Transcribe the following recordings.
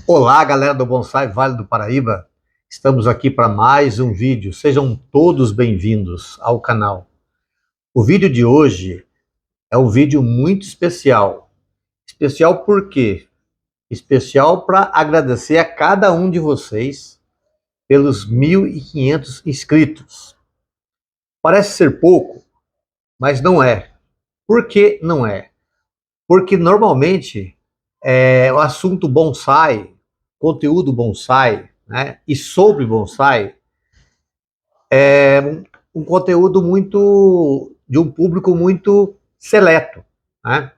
Olá, galera do Bonsai Vale do Paraíba. Estamos aqui para mais um vídeo. Sejam todos bem-vindos ao canal. O vídeo de hoje é um vídeo muito especial. Especial por quê? Especial para agradecer a cada um de vocês pelos 1.500 inscritos. Parece ser pouco, mas não é. Por que não é? Porque normalmente o assunto bonsai, conteúdo bonsai, né, e sobre bonsai, um conteúdo muito de um público muito seleto, né?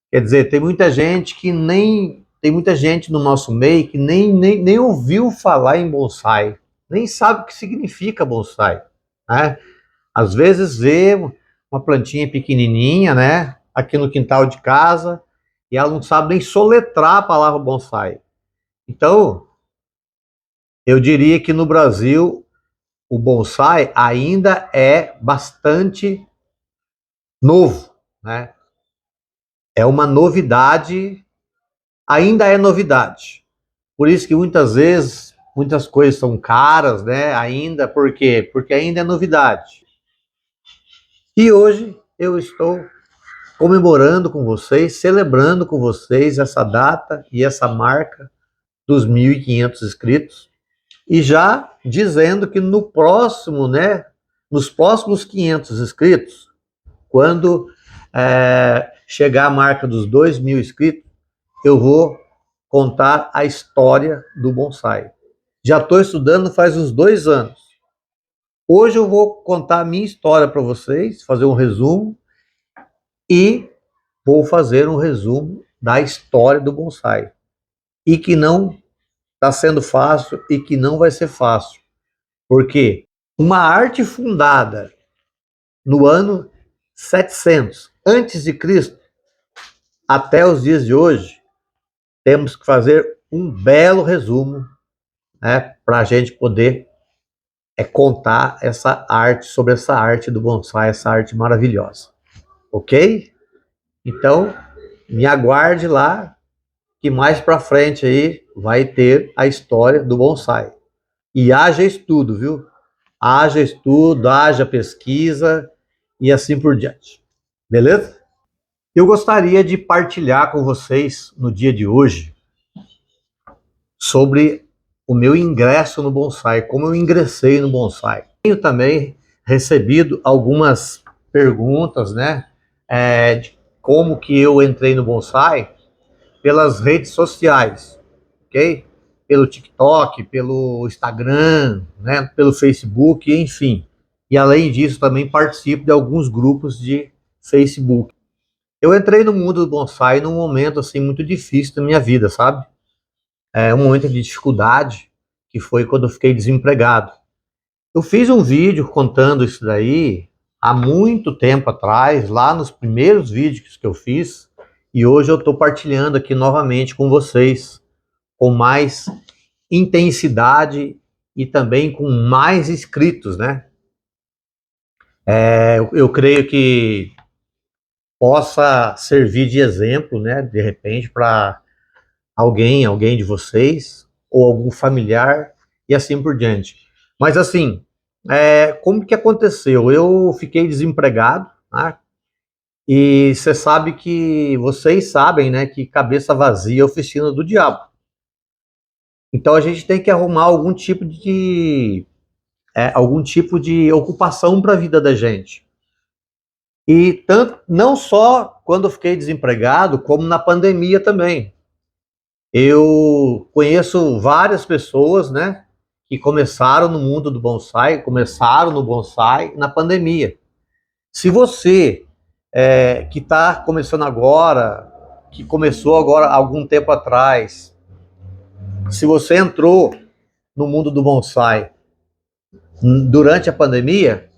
Quer dizer, tem muita gente no nosso meio que nem ouviu falar em bonsai, nem sabe o que significa bonsai, né? Às vezes vê uma plantinha pequenininha, né, aqui no quintal de casa, e ela não sabe nem soletrar a palavra bonsai. Então, eu diria que no Brasil o bonsai ainda é bastante novo, né? É uma novidade, ainda é novidade. Por isso que muitas vezes muitas coisas são caras, né? Ainda, por quê? Porque ainda é novidade. E hoje eu estou comemorando com vocês, celebrando com vocês essa data e essa marca dos 1.500 inscritos. E já dizendo que no próximo, né? Nos próximos 500 inscritos, quando chegar a marca dos 2.000 inscritos, eu vou contar a história do bonsai. Já estou estudando faz uns 2 anos. Hoje eu vou contar a minha história para vocês, fazer um resumo e vou fazer um resumo da história do bonsai. E que não está sendo fácil e que não vai ser fácil. Porque uma arte fundada no ano 700 antes de Cristo até os dias de hoje, temos que fazer um belo resumo, né, para a gente poder contar essa arte, sobre essa arte do bonsai, essa arte maravilhosa. Ok? Então, me aguarde lá, que mais para frente aí vai ter a história do bonsai. E haja estudo, viu? Haja estudo, haja pesquisa e assim por diante. Beleza? Eu gostaria de partilhar com vocês no dia de hoje sobre o meu ingresso no bonsai, como eu ingressei no bonsai. Tenho também recebido algumas perguntas, né, de como que eu entrei no bonsai pelas redes sociais, ok? Pelo TikTok, pelo Instagram, né, pelo Facebook, enfim. E além disso, também participo de alguns grupos de Facebook. Eu entrei no mundo do bonsai num momento assim muito difícil da minha vida, sabe? Um momento de dificuldade, que foi quando eu fiquei desempregado. Eu fiz um vídeo contando isso daí há muito tempo atrás, lá nos primeiros vídeos que eu fiz, e hoje eu estou partilhando aqui novamente com vocês, com mais intensidade e também com mais inscritos, né? Eu creio que possa servir de exemplo, né? De repente, para alguém de vocês, ou algum familiar, e assim por diante. Mas assim, como que aconteceu? Eu fiquei desempregado, né? E vocês sabem, né, que cabeça vazia é oficina do diabo. Então a gente tem que arrumar algum tipo de ocupação para a vida da gente. E tanto, não só quando eu fiquei desempregado, como na pandemia também. Eu conheço várias pessoas, né, que começaram no mundo do bonsai, começaram no bonsai na pandemia. Se você que está começando agora, que começou agora algum tempo atrás, se você entrou no mundo do bonsai durante a pandemia,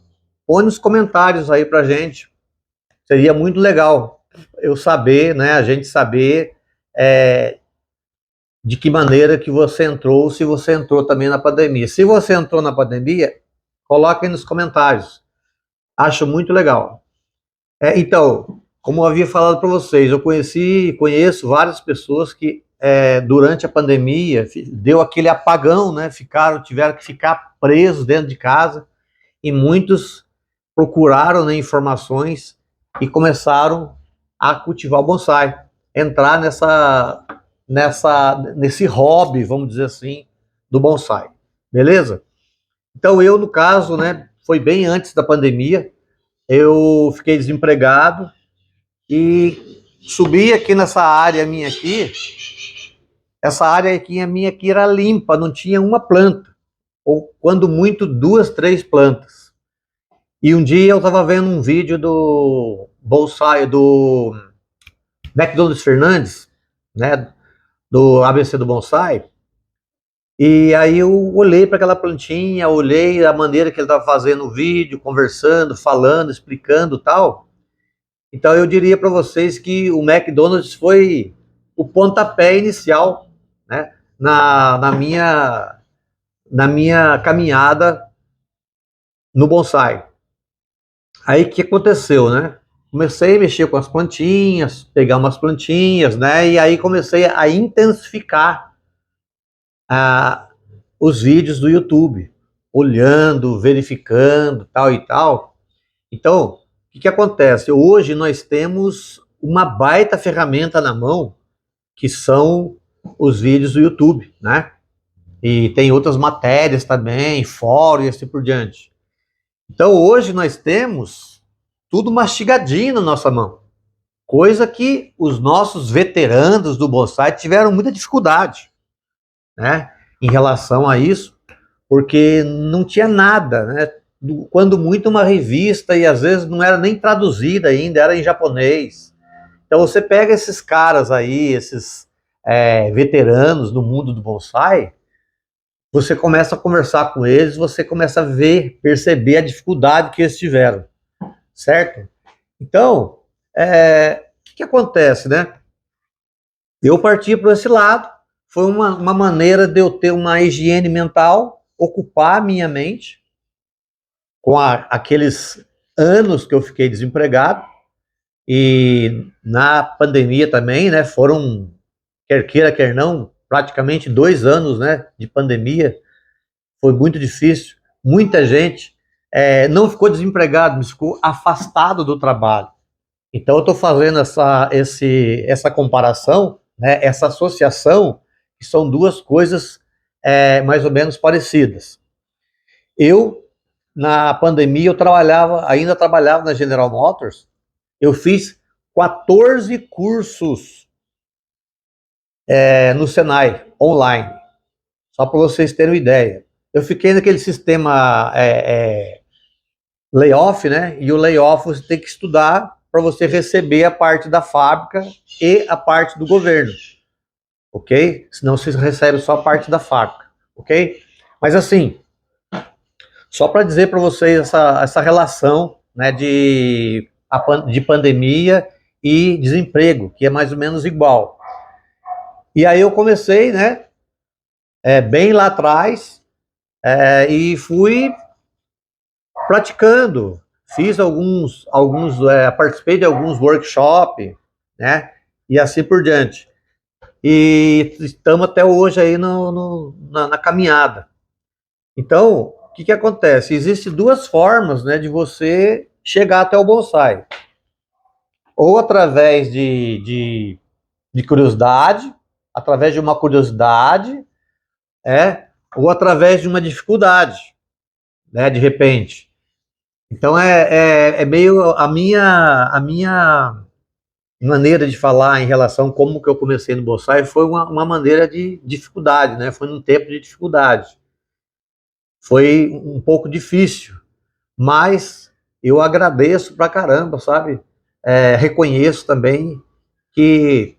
põe nos comentários aí pra gente. Seria muito legal eu saber, né, a gente saber de que maneira que você entrou, se você entrou também na pandemia. Se você entrou na pandemia, coloque aí nos comentários. Acho muito legal. Então, como eu havia falado para vocês, conheço várias pessoas que durante a pandemia, deu aquele apagão, né? Tiveram que ficar presos dentro de casa e muitos procuraram, né, informações e começaram a cultivar o bonsai, entrar nesse hobby, vamos dizer assim, do bonsai, beleza? Então eu, no caso, né, foi bem antes da pandemia, eu fiquei desempregado e subi aqui nessa área minha aqui. Essa área aqui, minha aqui era limpa, não tinha uma planta, ou quando muito, duas, três plantas. E um dia eu estava vendo um vídeo do bonsai, do McDonald's Fernandes, né, do ABC do bonsai, e aí eu olhei para aquela plantinha, olhei a maneira que ele estava fazendo o vídeo, conversando, falando, explicando tal. Então eu diria para vocês que o McDonald's foi o pontapé inicial, né, na minha caminhada no bonsai. Aí o que aconteceu, né? Comecei a mexer com as plantinhas, pegar umas plantinhas, né? E aí comecei a intensificar ah, os vídeos do YouTube, olhando, verificando, tal e tal. Então, o que acontece? Hoje nós temos uma baita ferramenta na mão, que são os vídeos do YouTube, né? E tem outras matérias também, fóruns e assim por diante. Então hoje nós temos tudo mastigadinho na nossa mão, coisa que os nossos veteranos do bonsai tiveram muita dificuldade, né, em relação a isso, porque não tinha nada, né? Quando muito uma revista e às vezes não era nem traduzida ainda, era em japonês. Então você pega esses caras aí, esses veteranos no mundo do bonsai, você começa a conversar com eles, você começa a ver, perceber a dificuldade que eles tiveram, certo? Então, o que acontece, né? Eu parti para esse lado, foi uma maneira de eu ter uma higiene mental, ocupar a minha mente, com aqueles anos que eu fiquei desempregado, e na pandemia também, né? Foram, quer queira, quer não, praticamente 2 anos, né, de pandemia. Foi muito difícil. Muita gente não ficou desempregado, mas ficou afastado do trabalho. Então eu estou fazendo essa comparação, né, essa associação, que são duas coisas mais ou menos parecidas. Eu, na pandemia, ainda trabalhava na General Motors, eu fiz 14 cursos no Senai, online, só para vocês terem uma ideia. Eu fiquei naquele sistema layoff, né? E o layoff você tem que estudar para você receber a parte da fábrica e a parte do governo, ok? Senão você recebe só a parte da fábrica, ok? Mas assim, só para dizer para vocês essa relação, né, de pandemia e desemprego, que é mais ou menos igual. E aí eu comecei, né, bem lá atrás, e fui praticando, fiz participei de alguns workshops, né, e assim por diante. E estamos até hoje aí na caminhada. Então, o que acontece? Existem duas formas, né, de você chegar até o bonsai. Ou através de curiosidade, através de uma curiosidade, ou através de uma dificuldade, né, de repente. Então é meio a minha maneira de falar em relação a como que eu comecei no bonsai foi uma maneira de dificuldade, né? Foi num tempo de dificuldade. Foi um pouco difícil, mas eu agradeço pra caramba, sabe? Reconheço também que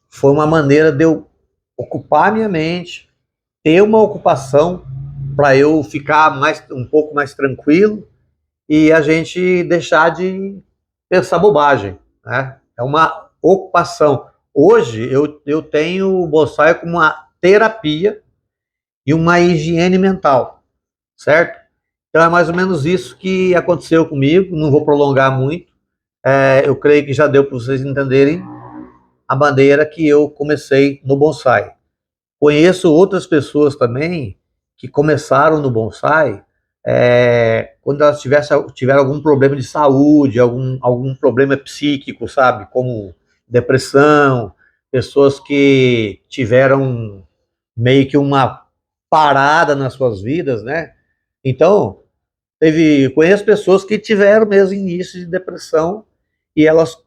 foi uma maneira de eu ocupar minha mente, ter uma ocupação para eu ficar um pouco mais tranquilo e a gente deixar de pensar bobagem, né? É uma ocupação. Hoje eu tenho o bonsai como uma terapia e uma higiene mental, certo? Então é mais ou menos isso que aconteceu comigo, não vou prolongar muito, eu creio que já deu para vocês entenderem. a maneira que eu comecei no bonsai. Conheço outras pessoas também que começaram no bonsai quando elas tiveram algum problema de saúde, algum problema psíquico, sabe? Como depressão, pessoas que tiveram meio que uma parada nas suas vidas, né? Então, conheço pessoas que tiveram mesmo início de depressão e elas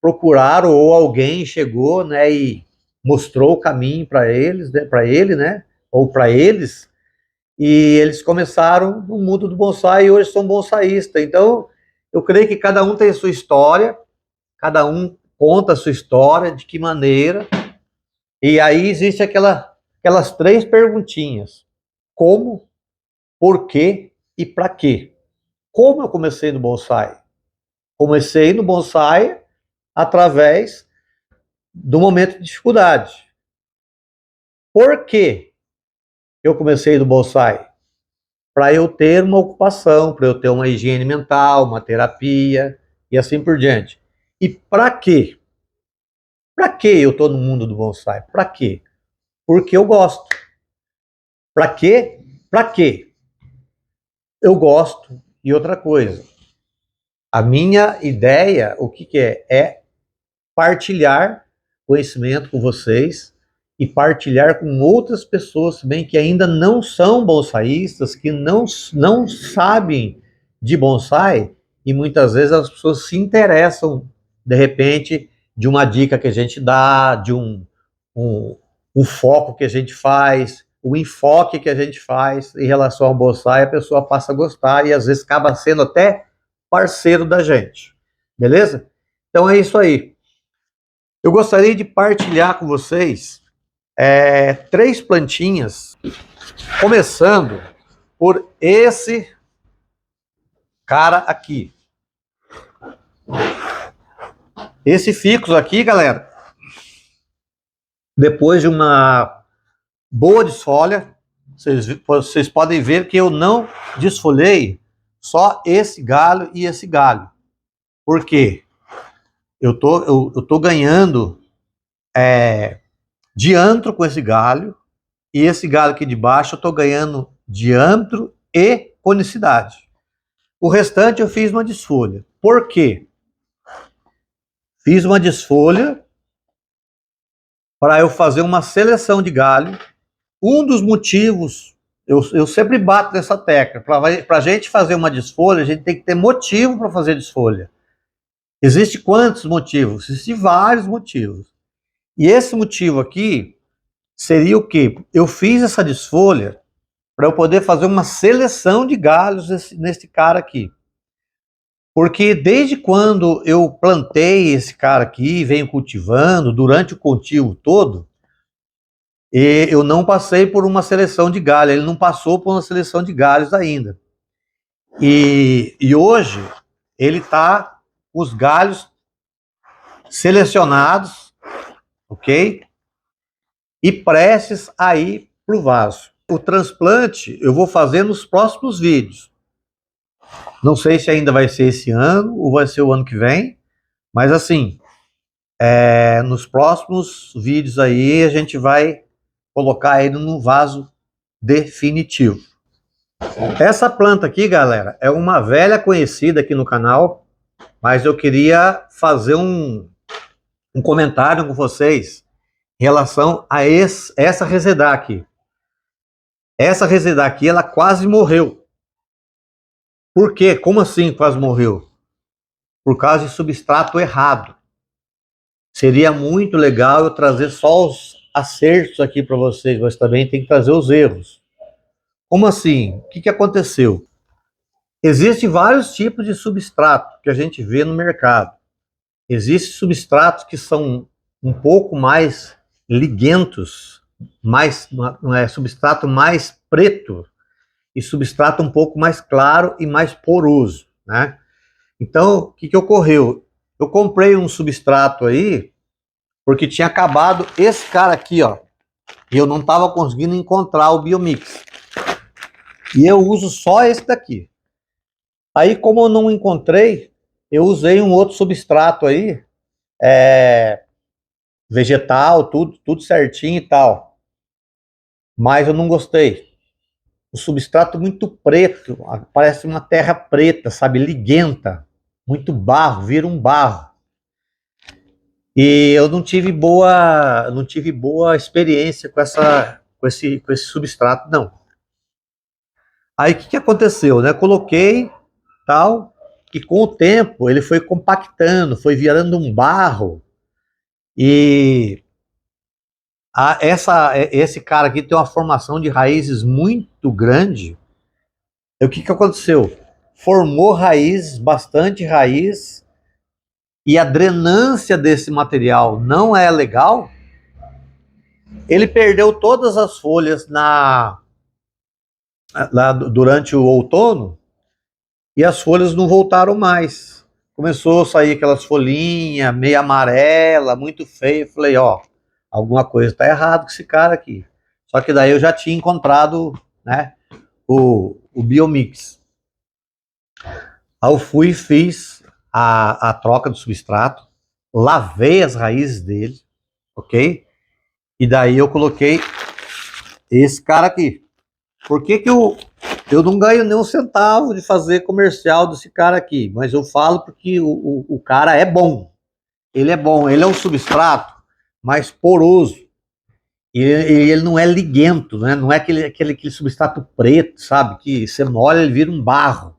procuraram ou alguém chegou, né, e mostrou o caminho para eles, né, para ele, né, ou para eles, e eles começaram no mundo do bonsai e hoje são bonsaístas. Então, eu creio que cada um tem a sua história, cada um conta a sua história, de que maneira, e aí existe aquelas três perguntinhas: como, por quê e para quê? Como eu comecei no bonsai? Comecei no bonsai através do momento de dificuldade. Por que eu comecei no bonsai? Para eu ter uma ocupação, para eu ter uma higiene mental, uma terapia e assim por diante. E para quê? Para que eu estou no mundo do bonsai? Para quê? Porque eu gosto. Para quê? Para quê? Eu gosto. E outra coisa, a minha ideia, o que é? É partilhar conhecimento com vocês e partilhar com outras pessoas também que ainda não são bonsaístas, que não sabem de bonsai, e muitas vezes as pessoas se interessam, de repente, de uma dica que a gente dá, de um foco que a gente faz, o enfoque que a gente faz em relação ao bonsai, a pessoa passa a gostar e às vezes acaba sendo até parceiro da gente. Beleza? Então é isso aí. Eu gostaria de partilhar com vocês três plantinhas, começando por esse cara aqui. Esse ficus aqui, galera, depois de uma boa desfolha, vocês podem ver que eu não desfolhei só esse galho e esse galho. Por quê? Eu tô ganhando diâmetro com esse galho, e esse galho aqui de baixo eu tô ganhando diâmetro e conicidade. O restante eu fiz uma desfolha. Por quê? Fiz uma desfolha para eu fazer uma seleção de galho. Um dos motivos, eu sempre bato nessa tecla, para a gente fazer uma desfolha, a gente tem que ter motivo para fazer desfolha. Existem quantos motivos? Existem vários motivos. E esse motivo aqui seria o quê? Eu fiz essa desfolha para eu poder fazer uma seleção de galhos nesse cara aqui. Porque desde quando eu plantei esse cara aqui, venho cultivando, durante o cultivo todo, eu não passei por uma seleção de galho, ele não passou por uma seleção de galhos ainda. E hoje ele está com os galhos selecionados, ok? E prestes a ir para o vaso. O transplante eu vou fazer nos próximos vídeos. Não sei se ainda vai ser esse ano ou vai ser o ano que vem, mas assim, nos próximos vídeos aí a gente vai colocar ele no vaso definitivo. Essa planta aqui, galera, é uma velha conhecida aqui no canal, mas eu queria fazer um comentário com vocês em relação a essa resedá aqui. Essa resedá aqui, ela quase morreu. Por quê? Como assim quase morreu? Por causa de substrato errado. Seria muito legal eu trazer só os acertos aqui para vocês, mas também tem que trazer os erros. Como assim? O que aconteceu? Existem vários tipos de substrato que a gente vê no mercado. Existem substratos que são um pouco mais liguentos, substrato mais preto, e substrato um pouco mais claro e mais poroso, né? Então, o que ocorreu? Eu comprei um substrato aí, porque tinha acabado esse cara aqui, ó, e eu não estava conseguindo encontrar o Biomix. E eu uso só esse daqui. Aí, como eu não encontrei, eu usei um outro substrato aí, vegetal, tudo certinho e tal. Mas eu não gostei. O substrato muito preto, parece uma terra preta, sabe, liguenta, muito barro, vira um barro. E eu não tive boa experiência com esse substrato, não. Aí o que aconteceu, né? Coloquei tal, e com o tempo ele foi compactando, foi virando um barro. E esse cara aqui tem uma formação de raízes muito grande. E o que aconteceu? Formou raiz, bastante raiz, e a drenância desse material não é legal. Ele perdeu todas as folhas durante o outono e as folhas não voltaram mais. Começou a sair aquelas folhinhas meio amarela, muito feio. Falei, ó, alguma coisa está errada com esse cara aqui. Só que daí eu já tinha encontrado, né, o Biomix. Aí eu fui e fiz a troca do substrato, lavei as raízes dele, ok? E daí eu coloquei esse cara aqui. Por que eu não ganho nem um centavo de fazer comercial desse cara aqui? Mas eu falo porque o cara é bom. Ele é bom, ele é um substrato mais poroso. E ele não é liguento, né? Não é aquele substrato preto, sabe? Que você molha, ele vira um barro.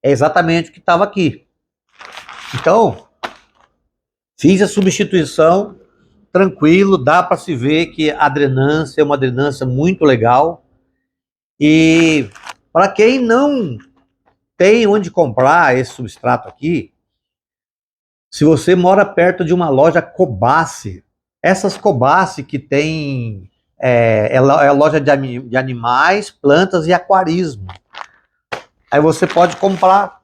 É exatamente o que estava aqui. Então, fiz a substituição, tranquilo, dá para se ver que a drenância é uma drenância muito legal. E para quem não tem onde comprar esse substrato aqui, se você mora perto de uma loja Kobasse, essas Kobasse que tem é loja de animais, plantas e aquarismo. Aí você pode comprar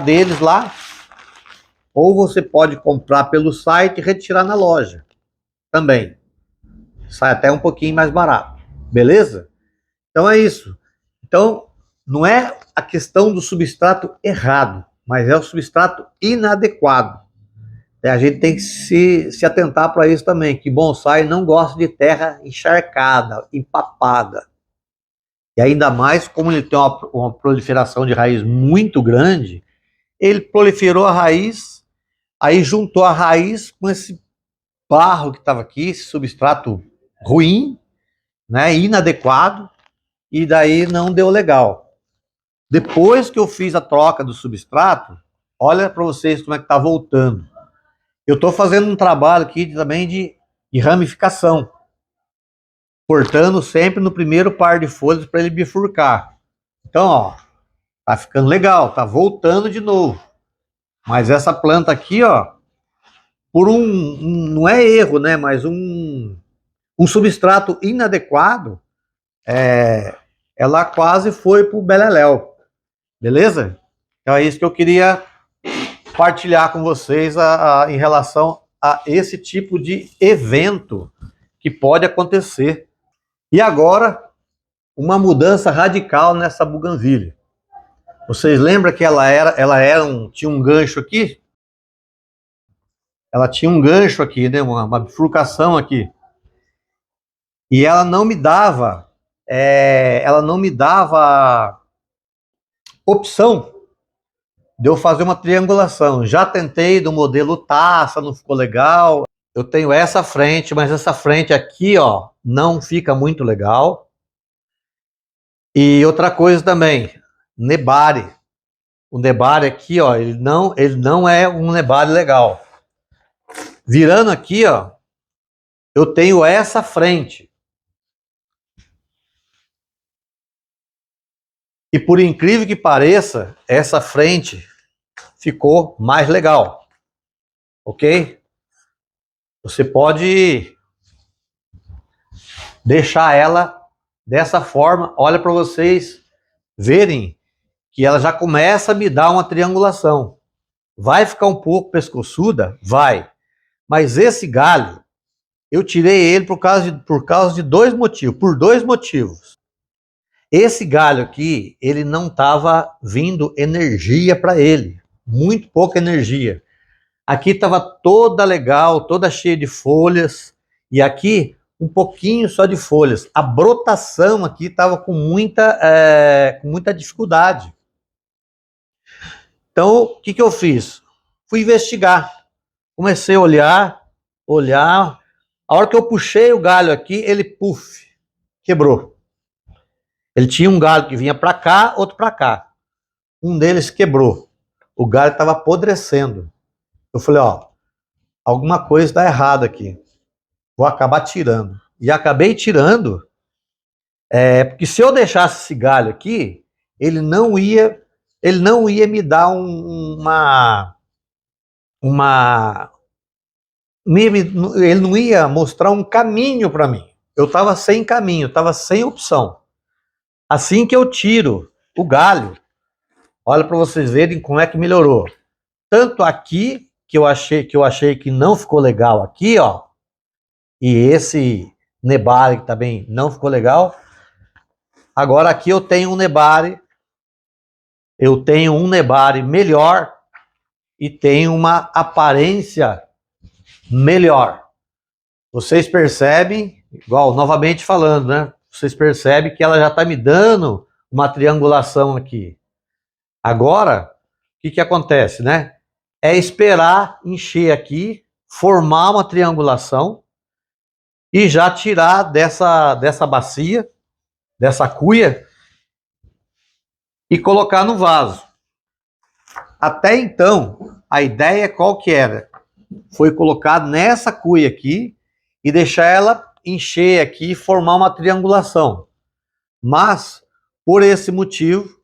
deles lá, ou você pode comprar pelo site e retirar na loja também. Sai até um pouquinho mais barato, beleza? Então é isso. Então, não é a questão do substrato errado, mas é o substrato inadequado. A gente tem que se atentar para isso também, que bonsai não gosta de terra encharcada, empapada. E ainda mais, como ele tem uma proliferação de raiz muito grande, ele proliferou a raiz, aí juntou a raiz com esse barro que estava aqui, esse substrato ruim, né, inadequado, e daí não deu legal. Depois que eu fiz a troca do substrato, olha para vocês como é que está voltando. Eu estou fazendo um trabalho aqui também de ramificação, cortando sempre no primeiro par de folhas para ele bifurcar. Então, ó, tá ficando legal, tá voltando de novo. Mas essa planta aqui, ó, por não é erro, né, mas um substrato inadequado, ela quase foi pro beleléu, beleza? Então é isso que eu queria partilhar com vocês em relação a esse tipo de evento que pode acontecer. E agora, uma mudança radical nessa buganvília. Vocês lembram que tinha um gancho aqui? Ela tinha um gancho aqui, né? Uma bifurcação aqui. E ela não me dava opção de eu fazer uma triangulação. Já tentei do modelo taça, não ficou legal. Eu tenho essa frente, mas essa frente aqui, ó, não fica muito legal. E outra coisa também, nebare. O nebare aqui, ó, ele não é um nebare legal. Virando aqui, ó, eu tenho essa frente. E por incrível que pareça, essa frente ficou mais legal. Ok? Você pode deixar ela dessa forma. Olha para vocês verem que ela já começa a me dar uma triangulação. Vai ficar um pouco pescoçuda? Vai. Mas esse galho, eu tirei ele por causa de dois motivos. Por dois motivos. Esse galho aqui, ele não estava vindo energia para ele. Muito pouca energia. Aqui estava toda legal, toda cheia de folhas, e aqui um pouquinho só de folhas. A brotação aqui estava com muita dificuldade. Então, o que eu fiz? Fui investigar. Comecei a olhar. A hora que eu puxei o galho aqui, ele, puf, quebrou. Ele tinha um galho que vinha para cá, outro para cá. Um deles quebrou. O galho estava apodrecendo. Eu falei, ó, alguma coisa está errada aqui. Vou acabar tirando. E acabei tirando, porque se eu deixasse esse galho aqui, ele não ia me dar ele não ia mostrar um caminho para mim. Eu estava sem caminho, estava sem opção. Assim que eu tiro o galho, olha para vocês verem como é que melhorou. Tanto aqui, que eu achei que não ficou legal aqui, ó, e esse nebare que também não ficou legal. Agora aqui eu tenho um nebare melhor e tenho uma aparência melhor. Vocês percebem, igual, novamente falando, né? Vocês percebem que ela já está me dando uma triangulação aqui. Agora, o que acontece, né? É esperar encher aqui, formar uma triangulação e já tirar dessa bacia, dessa cuia, e colocar no vaso. Até então, a ideia qual que era? Foi colocar nessa cuia aqui e deixar ela encher aqui e formar uma triangulação. Mas, por esse motivo,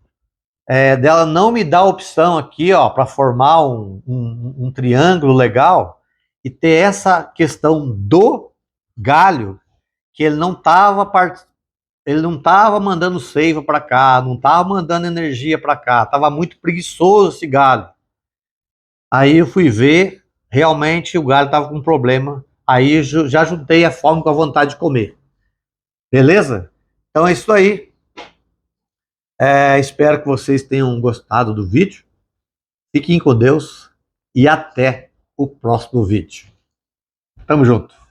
dela não me dar a opção aqui, ó, para formar um triângulo legal e ter essa questão do galho, que ele não estava mandando seiva para cá, não estava mandando energia para cá, estava muito preguiçoso esse galho. Aí eu fui ver, realmente o galho estava com problema. Aí eu já juntei a fome com a vontade de comer. Beleza? Então é isso aí. Espero que vocês tenham gostado do vídeo. Fiquem com Deus e até o próximo vídeo. Tamo junto.